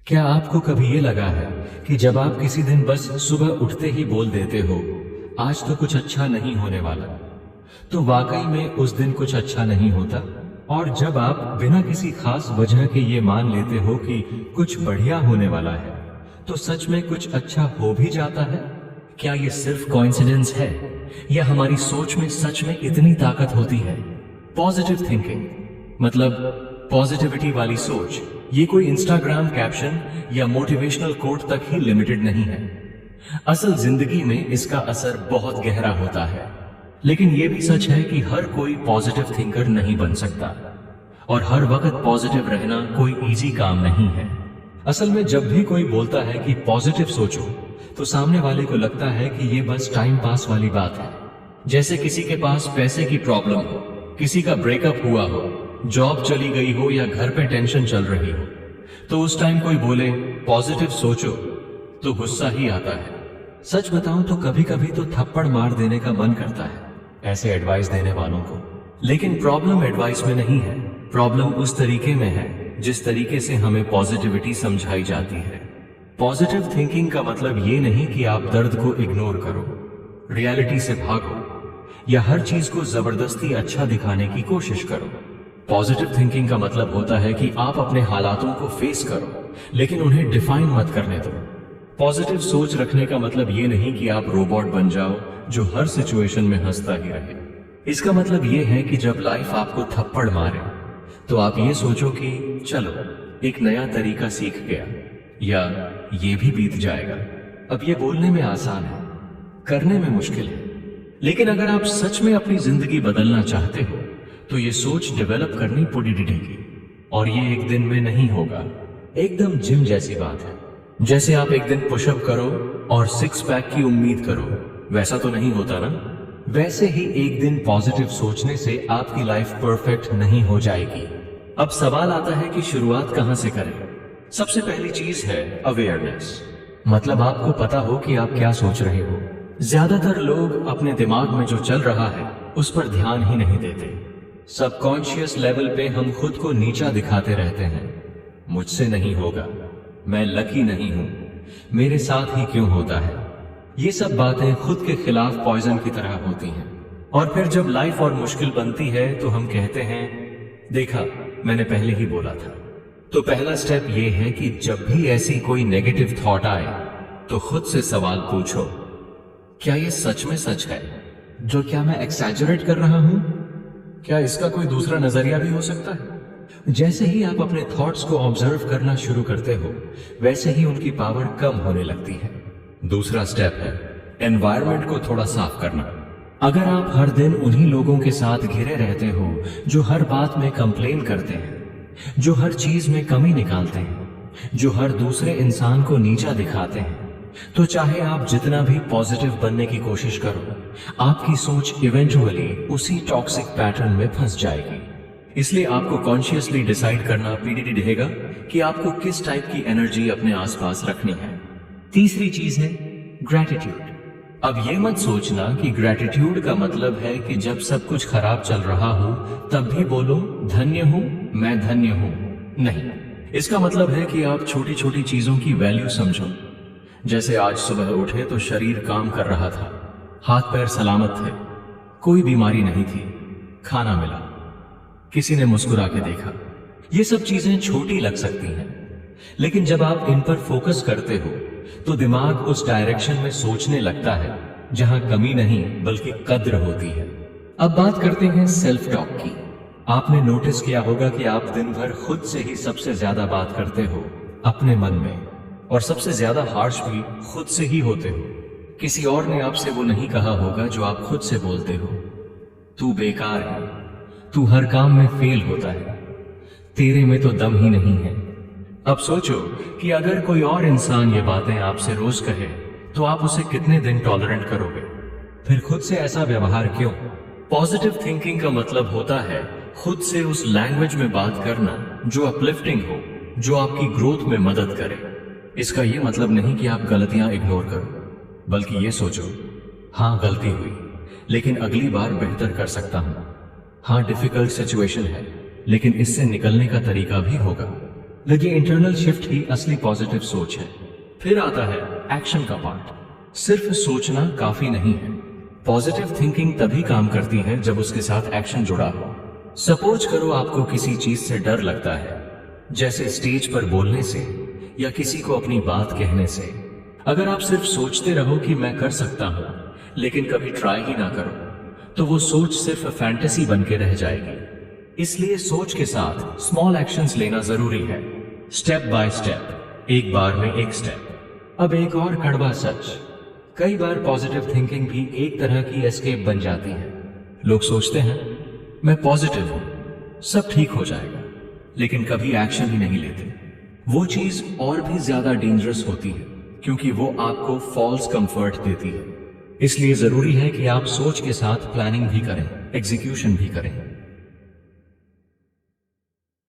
क्या आपको कभी ये लगा है कि जब आप किसी दिन बस सुबह उठते ही बोल देते हो, आज तो कुछ अच्छा नहीं होने वाला, तो वाकई में उस दिन कुछ अच्छा नहीं होता? और जब आप बिना किसी खास वजह के ये मान लेते हो कि कुछ बढ़िया होने वाला है, तो सच में कुछ अच्छा हो भी जाता है? क्या ये सिर्फ कोइंसिडेंस है या हमारी सोच में सच में इतनी ताकत होती है? पॉजिटिव थिंकिंग मतलब पॉजिटिविटी वाली सोच, ये कोई इंस्टाग्राम कैप्शन या मोटिवेशनल कोट तक ही लिमिटेड नहीं है। असल जिंदगी में इसका असर बहुत गहरा होता है। लेकिन यह भी सच है कि हर कोई पॉजिटिव थिंकर नहीं बन सकता, और हर वक्त पॉजिटिव रहना कोई इजी काम नहीं है। असल में जब भी कोई बोलता है कि पॉजिटिव सोचो, तो सामने वाले को लगता है कि ये बस टाइम पास वाली बात है। जैसे किसी के पास पैसे की प्रॉब्लम हो, किसी का ब्रेकअप हुआ हो, जॉब चली गई हो या घर पे टेंशन चल रही हो, तो उस टाइम कोई बोले पॉजिटिव सोचो तो गुस्सा ही आता है। सच बताऊं तो कभी कभी तो थप्पड़ मार देने का मन करता है ऐसे एडवाइस देने वालों को। लेकिन प्रॉब्लम एडवाइस में नहीं है, प्रॉब्लम उस तरीके में है जिस तरीके से हमें पॉजिटिविटी समझाई जाती है। पॉजिटिव थिंकिंग का मतलब ये नहीं कि आप दर्द को इग्नोर करो, रियलिटी से भागो या हर चीज को जबरदस्ती अच्छा दिखाने की कोशिश करो। पॉजिटिव थिंकिंग का मतलब होता है कि आप अपने हालातों को फेस करो, लेकिन उन्हें डिफाइन मत करने दो। पॉजिटिव सोच रखने का मतलब ये नहीं कि आप रोबोट बन जाओ जो हर सिचुएशन में हंसता ही रहे। इसका मतलब ये है कि जब लाइफ आपको थप्पड़ मारे, तो आप ये सोचो कि चलो एक नया तरीका सीख गया, या ये भी बीत जाएगा। अब ये बोलने में आसान है, करने में मुश्किल है। लेकिन अगर आप सच में अपनी जिंदगी बदलना चाहते हो, तो ये सोच डेवलप करनी पड़ेगी, और ये एक दिन में नहीं होगा। एकदम जिम जैसी बात है। जैसे आप एक दिन पुशअप करो और 6 पैक की उम्मीद करो, वैसा तो नहीं होता ना। वैसे ही एक दिन पॉजिटिव सोचने से आपकी लाइफ परफेक्ट नहीं हो जाएगी। अब सवाल आता है कि शुरुआत कहां से करें। सबसे पहली चीज है अवेयरनेस, मतलब आपको पता हो कि आप क्या सोच रहे हो। ज्यादातर लोग अपने दिमाग में जो चल रहा है उस पर ध्यान ही नहीं देते। सबकॉन्शियस लेवल पे हम खुद को नीचा दिखाते रहते हैं। मुझसे नहीं होगा, मैं लकी नहीं हूं, मेरे साथ ही क्यों होता है। ये सब बातें खुद के खिलाफ पॉइजन की तरह होती हैं। और फिर जब लाइफ और मुश्किल बनती है तो हम कहते हैं, देखा मैंने पहले ही बोला था। तो पहला स्टेप ये है कि जब भी ऐसी कोई नेगेटिव थॉट आए, तो खुद से सवाल पूछो, क्या ये सच में सच है? जो क्या मैं एक्सैजरेट कर रहा हूं? क्या इसका कोई दूसरा नजरिया भी हो सकता है? जैसे ही आप अपने थॉट्स को ऑब्जर्व करना शुरू करते हो, वैसे ही उनकी पावर कम होने लगती है। दूसरा स्टेप है एनवायरनमेंट को थोड़ा साफ करना। अगर आप हर दिन उन्हीं लोगों के साथ घिरे रहते हो जो हर बात में कंप्लेन करते हैं, जो हर चीज में कमी निकालते हैं, जो हर दूसरे इंसान को नीचा दिखाते हैं, तो चाहे आप जितना भी पॉजिटिव बनने की कोशिश करो, आपकी सोच इवेंचुअली उसी टॉक्सिक पैटर्न में फंस जाएगी। इसलिए आपको कॉन्शियसली डिसाइड करना रहेगा कि आपको किस टाइप की एनर्जी अपने आसपास रखनी है। तीसरी चीज है ग्रैटिट्यूड। अब ये मत सोचना कि ग्रैटिट्यूड का मतलब है कि जब सब कुछ खराब चल रहा हो तब भी बोलो धन्य हूं, मैं धन्य हूं। नहीं, इसका मतलब है कि आप छोटी छोटी चीजों की वैल्यू समझो। जैसे आज सुबह उठे तो शरीर काम कर रहा था, हाथ पैर सलामत थे, कोई बीमारी नहीं थी, खाना मिला, किसी ने मुस्कुरा के देखा। ये सब चीजें छोटी लग सकती हैं, लेकिन जब आप इन पर फोकस करते हो तो दिमाग उस डायरेक्शन में सोचने लगता है जहां कमी नहीं बल्कि कद्र होती है। अब बात करते हैं सेल्फ टॉक की। आपने नोटिस किया होगा कि आप दिन भर खुद से ही सबसे ज्यादा बात करते हो अपने मन में, और सबसे ज्यादा हार्श भी खुद से ही होते हो। किसी और ने आपसे वो नहीं कहा होगा जो आप खुद से बोलते हो। तू बेकार है, तू हर काम में फेल होता है, तेरे में तो दम ही नहीं है। अब सोचो कि अगर कोई और इंसान ये बातें आपसे रोज कहे, तो आप उसे कितने दिन टॉलरेंट करोगे? फिर खुद से ऐसा व्यवहार क्यों? पॉजिटिव थिंकिंग का मतलब होता है खुद से उस लैंग्वेज में बात करना जो अपलिफ्टिंग हो, जो आपकी ग्रोथ में मदद करे। इसका यह मतलब नहीं कि आप गलतियां इग्नोर करो, बल्कि ये सोचो, हाँ गलती हुई, लेकिन अगली बार बेहतर कर सकता हूं। हाँ डिफिकल्ट सिचुएशन है, लेकिन इससे निकलने का तरीका भी होगा। लेकिन इंटरनल शिफ्ट ही असली पॉजिटिव सोच है। फिर आता है एक्शन का पार्ट। सिर्फ सोचना काफी नहीं है। पॉजिटिव थिंकिंग तभी काम करती है जब उसके साथ एक्शन जुड़ा हो। सपोज करो आपको किसी चीज से डर लगता है, जैसे स्टेज पर बोलने से या किसी को अपनी बात कहने से। अगर आप सिर्फ सोचते रहो कि मैं कर सकता हूं, लेकिन कभी ट्राई ही ना करो, तो वो सोच सिर्फ फैंटेसी बन के रह जाएगी। इसलिए सोच के साथ स्मॉल एक्शंस लेना जरूरी है, स्टेप बाय स्टेप, एक बार में एक स्टेप। अब एक और कड़वा सच, कई बार पॉजिटिव थिंकिंग भी एक तरह की एस्केप बन जाती है। लोग सोचते हैं मैं पॉजिटिव हूं, सब ठीक हो जाएगा, लेकिन कभी एक्शन ही नहीं लेते। वो चीज और भी ज्यादा डेंजरस होती है, क्योंकि वो आपको फॉल्स कंफर्ट देती है। इसलिए जरूरी है कि आप सोच के साथ प्लानिंग भी करें, एग्जीक्यूशन भी करें।